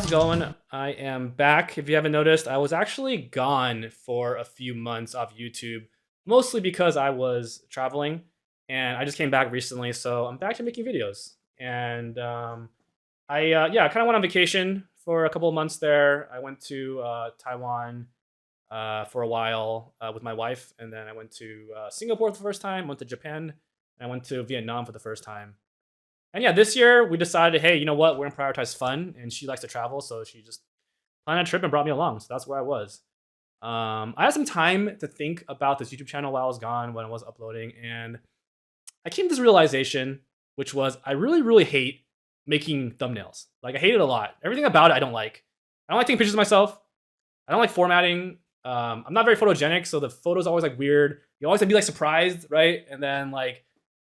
it going? I am back. If you haven't noticed, I was actually gone for a few months off YouTube, mostly because I was traveling and I just came back recently. So I'm back to making videos. And I kind of went on vacation for a couple of months there. I went to Taiwan for a while with my wife. And then I went to Singapore for the first time, went to Japan, and I went to Vietnam for the first time. And yeah, this year we decided, hey, you know what? We're gonna prioritize fun, and she likes to travel, so she just planned a trip and brought me along. So that's where I was. I had some time to think about this YouTube channel while I was gone, when I was uploading, and I came to this realization, which was I really, really hate making thumbnails. Like I hate it a lot. Everything about it I don't like. I don't like taking pictures of myself. I don't like formatting. I'm not very photogenic, so the photos always like weird. You always have to be like surprised, right? And then like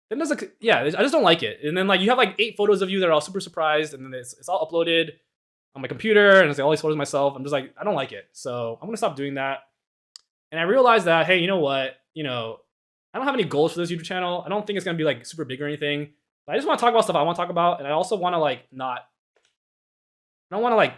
then there's like, yeah, I just don't like it. And then like you have like 8 photos of you that are all super surprised, and then it's all uploaded on my computer, and it's like all these photos of myself. I'm just like, I don't like it, so I'm gonna stop doing that. And I realized that, hey, you know what? I don't have any goals for this YouTube channel. I don't think it's gonna be like super big or anything. But I just want to talk about stuff I want to talk about, and I also want to like not. I don't want to like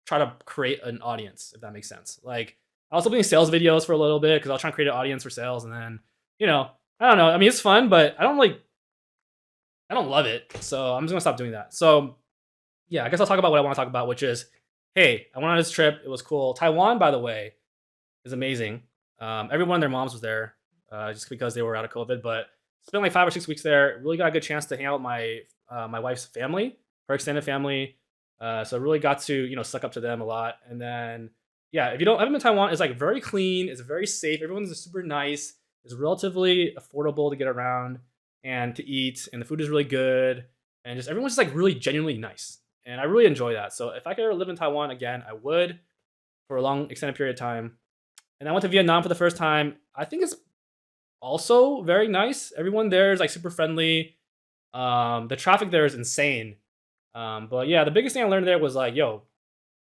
try to create an audience, if that makes sense. Like I was doing sales videos for a little bit because I was trying to create an audience for sales, and then you know I don't know. I mean, it's fun, but I don't love it. So I'm just gonna stop doing that. So yeah, I guess I'll talk about what I want to talk about, which is, hey, I went on this trip. It was cool. Taiwan, by the way, is amazing. Everyone and their moms was there, just because they were out of COVID. But spent like 5 or 6 weeks there. Really got a good chance to hang out with my wife's family, her extended family. So really got to suck up to them a lot. And then yeah, if you don't haven't been to Taiwan, it's like very clean. It's very safe. Everyone's super nice. It's relatively affordable to get around and to eat, and the food is really good, and just everyone's just like really genuinely nice, and I really enjoy that. So if I could ever live in Taiwan again, I would for a long extended period of time. And I went to Vietnam for the first time. I think it's also very nice. Everyone there is like super friendly. The traffic there is insane. But yeah, the biggest thing I learned there was like, yo,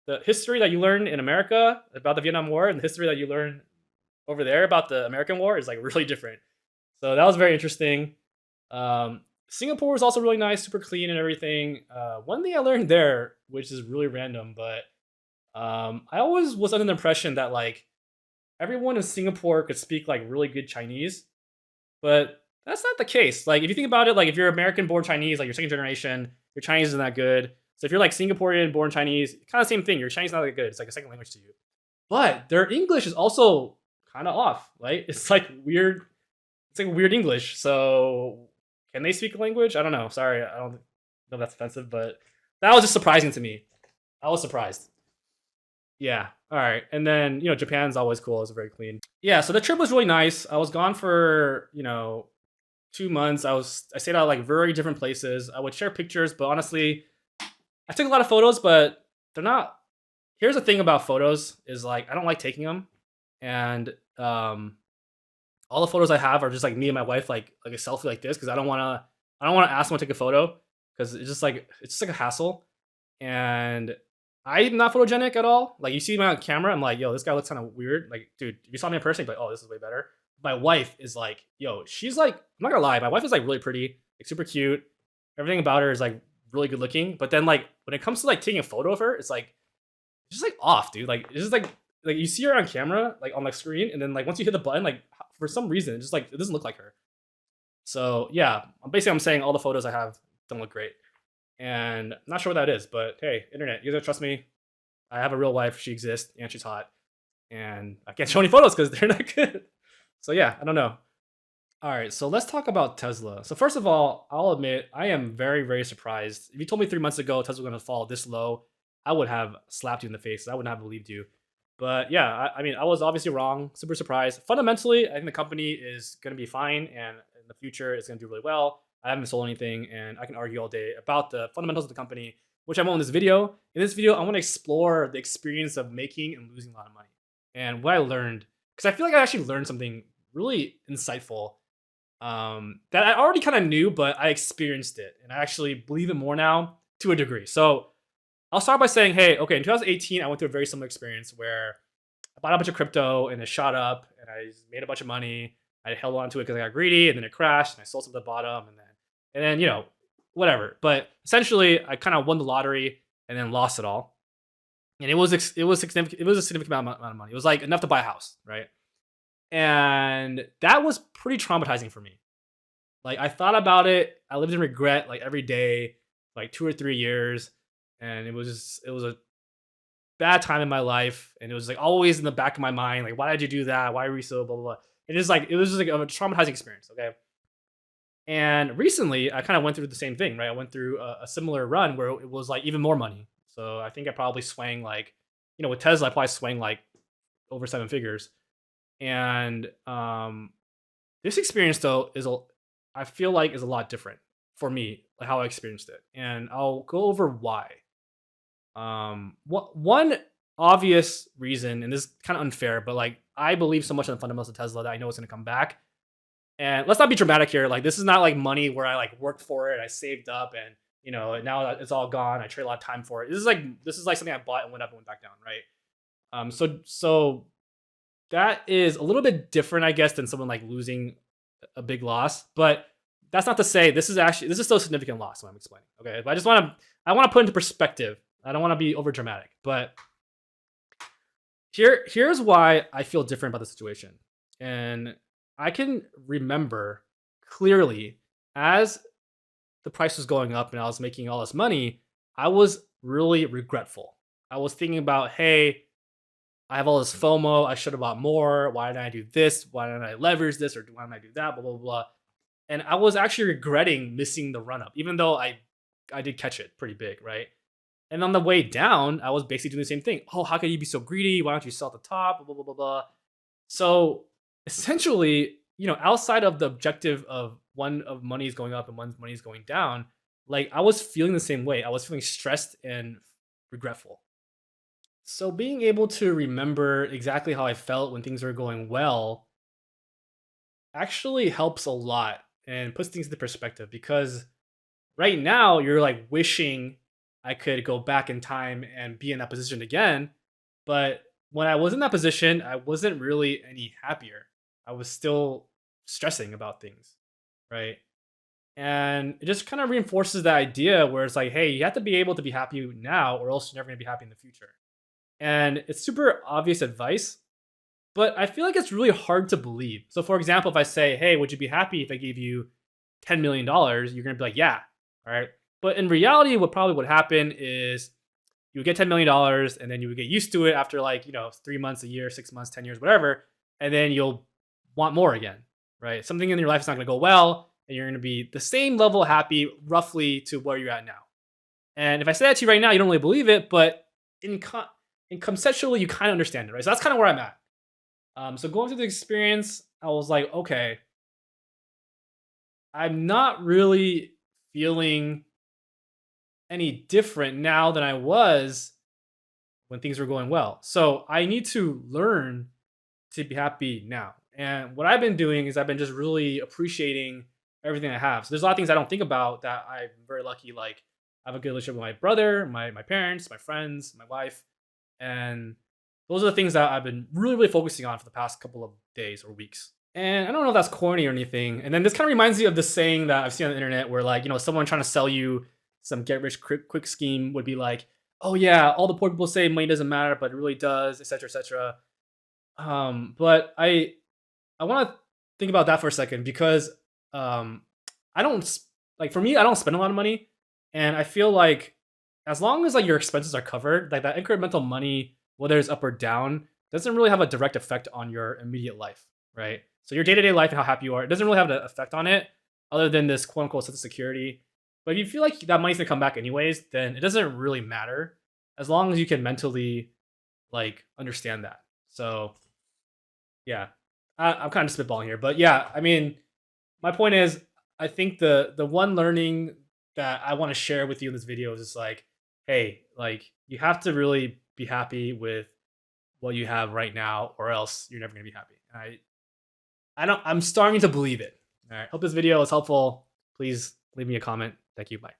the history that you learn in America about the Vietnam War and the history that you learn over there about the American War is like really different. So that was very interesting. Singapore was also really nice, super clean and everything. One thing I learned there, which is really random, but I always was under the impression that like everyone in Singapore could speak like really good Chinese, but that's not the case. Like if you think about it, like if you're American born Chinese, like you're second generation, your Chinese isn't that good. So if you're like Singaporean born Chinese, kind of same thing. Your Chinese not that good. It's like a second language to you. But their English is also kind of off, right? It's like weird. It's like weird English. So can they speak a language? I don't know. Sorry, I don't know if that's offensive, but that was just surprising to me. I was surprised. Yeah. All right. And then, Japan's always cool. It's very clean. Yeah. So the trip was really nice. I was gone for, 2 months. I stayed at like very different places. I would share pictures, but honestly, I took a lot of photos, but they're not. Here's the thing about photos is like, I don't like taking them. And, all the photos I have are just like me and my wife, like a selfie like this, because I don't want to ask someone to take a photo because it's just like a hassle. And I'm not photogenic at all. Like you see me on camera, I'm like, yo, this guy looks kind of weird. Like, dude, if you saw me in person, you'd be like, oh, this is way better. My wife is like, yo, she's like, I'm not gonna lie, my wife is like really pretty, like super cute. Everything about her is like really good looking. But then like when it comes to like taking a photo of her, it's just like off, dude. Like it's just like you see her on camera, like on the screen, and then like once you hit the button, like for some reason, it doesn't look like her. So yeah, basically I'm saying all the photos I have don't look great, and I'm not sure what that is. But hey, internet, you guys don't trust me? I have a real wife. She exists, and she's hot, and I can't show any photos because they're not good. So yeah, I don't know. All right, so let's talk about Tesla. So first of all, I'll admit I am very, very surprised. If you told me 3 months ago Tesla was going to fall this low, I would have slapped you in the face. I would not have believed you. But yeah, I mean, I was obviously wrong. Super surprised. Fundamentally, I think the company is going to be fine, and in the future, it's going to do really well. I haven't sold anything, and I can argue all day about the fundamentals of the company, which I won't in this video. In this video, I want to explore the experience of making and losing a lot of money and what I learned, because I feel like I actually learned something really insightful that I already kind of knew, but I experienced it, and I actually believe it more now to a degree. So I'll start by saying, hey, okay, in 2018, I went through a very similar experience where I bought a bunch of crypto and it shot up and I made a bunch of money. I held on to it because I got greedy, and then it crashed and I sold some at the bottom, and then whatever. But essentially, I kind of won the lottery and then lost it all. and it was a significant amount of money. It was like enough to buy a house, right? And that was pretty traumatizing for me. Like I thought about it, I lived in regret like every day, like 2 or 3 years, and it was a bad time in my life, and it was like always in the back of my mind, like why did you do that? Why were you so blah blah blah? It was just like a traumatizing experience. Okay, and recently I kind of went through the same thing, right? I went through a similar run where it was like even more money. So I think I probably swang like, with Tesla, I probably swang like over 7 figures, and this experience though I feel like is a lot different for me, like how I experienced it, and I'll go over why. One obvious reason, and this is kind of unfair, but like I believe so much in the fundamentals of Tesla that I know it's going to come back. And let's not be dramatic here. Like this is not like money where I like worked for it, I saved up, and now that it's all gone. I trade a lot of time for it. This is like something I bought and went up and went back down, right? So that is a little bit different, I guess, than someone like losing a big loss. But that's not to say this is still a significant loss. What I'm explaining, okay? But I want to put into perspective. I don't want to be over dramatic, but here's why I feel different about the situation. And I can remember clearly as the price was going up and I was making all this money, I was really regretful. I was thinking about, hey, I have all this FOMO. I should have bought more. Why didn't I do this? Why didn't I leverage this? Or why didn't I do that? Blah, blah, blah. And I was actually regretting missing the run up, even though I did catch it pretty big, right? And on the way down, I was basically doing the same thing. Oh, how can you be so greedy? Why don't you sell at the top? Blah, blah, blah, blah, blah. So essentially, outside of the objective of one of money is going up and one's money is going down, like I was feeling the same way. I was feeling stressed and regretful. So being able to remember exactly how I felt when things were going well actually helps a lot and puts things into perspective, because right now you're like wishing I could go back in time and be in that position again. But when I was in that position, I wasn't really any happier. I was still stressing about things, right? And it just kind of reinforces the idea where it's like, hey, you have to be able to be happy now, or else you're never going to be happy in the future. And it's super obvious advice, but I feel like it's really hard to believe. So, for example, if I say, hey, would you be happy if I gave you $10 million? You're going to be like, yeah. All right. But in reality, what probably would happen is you would get $10 million, and then you would get used to it after like, 3 months, a year, 6 months, 10 years, whatever. And then you'll want more again, right? Something in your life is not going to go well, and you're going to be the same level happy roughly to where you're at now. And if I say that to you right now, you don't really believe it, but in conceptually, you kind of understand it, right? So that's kind of where I'm at. So going through the experience, I was like, okay, I'm not really feeling any different now than I was when things were going well. So I need to learn to be happy now. And what I've been doing is I've been just really appreciating everything I have. So there's a lot of things I don't think about that I'm very lucky. Like I have a good relationship with my brother, my parents, my friends, my wife. And those are the things that I've been really, really focusing on for the past couple of days or weeks. And I don't know if that's corny or anything. And then this kind of reminds me of this saying that I've seen on the internet where, like, someone trying to sell you some get rich quick scheme would be like, oh, yeah, all the poor people say money doesn't matter, but it really does, etc., etc. But I want to think about that for a second, because I don't like, for me, I don't spend a lot of money. And I feel like as long as like your expenses are covered, like that incremental money, whether it's up or down, doesn't really have a direct effect on your immediate life, right? So your day-to-day life and how happy you are, it doesn't really have an effect on it, other than this quote unquote sense of security. But if you feel like that money's gonna come back anyways, then it doesn't really matter, as long as you can mentally like understand that. So yeah, I'm kind of spitballing here, but yeah, I mean, my point is, I think the one learning that I want to share with you in this video is just like, hey, like you have to really be happy with what you have right now, or else you're never gonna be happy. I'm starting to believe it. All right. Hope this video is helpful. Please leave me a comment. Thank you. Bye.